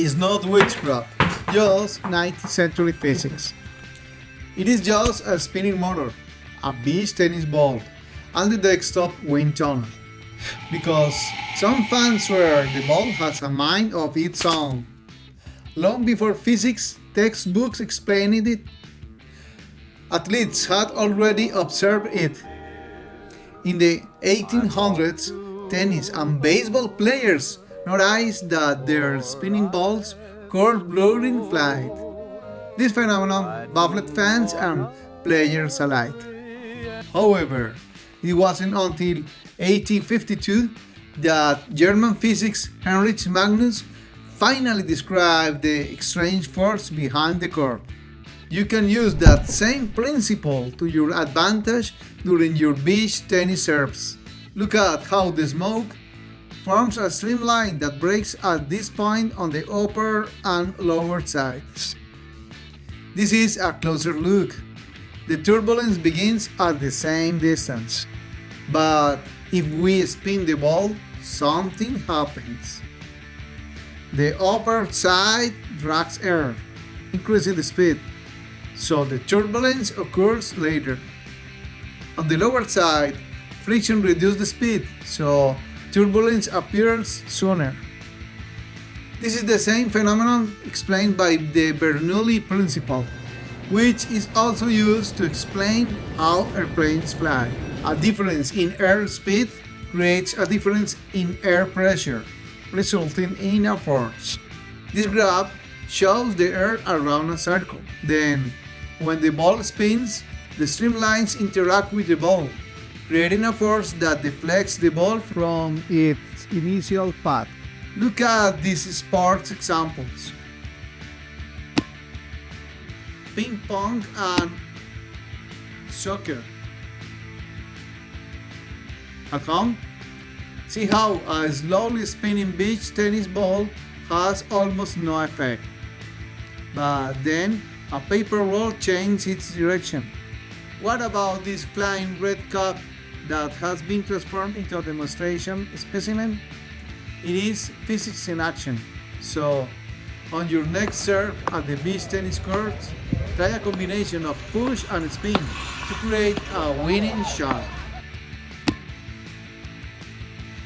is not witchcraft, just 19th century physics. It is just a spinning motor, a beach tennis ball, and the desktop wind tunnel. Because some fans swear the ball has a mind of its own. Long before physics textbooks explained it, athletes had already observed it. In the 1800s, tennis and baseball players noticed that their spinning balls curved blurring flight. This phenomenon baffled fans and players alike. However, it wasn't until 1852 that German physicist Heinrich Magnus finally described the strange force behind the curve. You can use that same principle to your advantage during your beach tennis serves. Look at how the smoke forms a streamline that breaks at this point on the upper and lower sides. This is a closer look. The turbulence begins at the same distance. But if we spin the ball, something happens. The upper side drags air, increasing the speed, so the turbulence occurs later. On the lower side, friction reduces the speed, so turbulence appears sooner. This is the same phenomenon explained by the Bernoulli principle, which is also used to explain how airplanes fly. A difference in air speed creates a difference in air pressure, resulting in a force. This graph shows the air around a circle. Then, when the ball spins, the streamlines interact with the ball, creating a force that deflects the ball from its initial path. Look at these sports examples: ping pong and soccer. At home, see how a slowly spinning beach tennis ball has almost no effect. But then a paper roll changes its direction. What about this flying red cup that has been transformed into a demonstration specimen? It is physics in action. So, on your next serve at the beach tennis court, try a combination of push and spin to create a winning shot.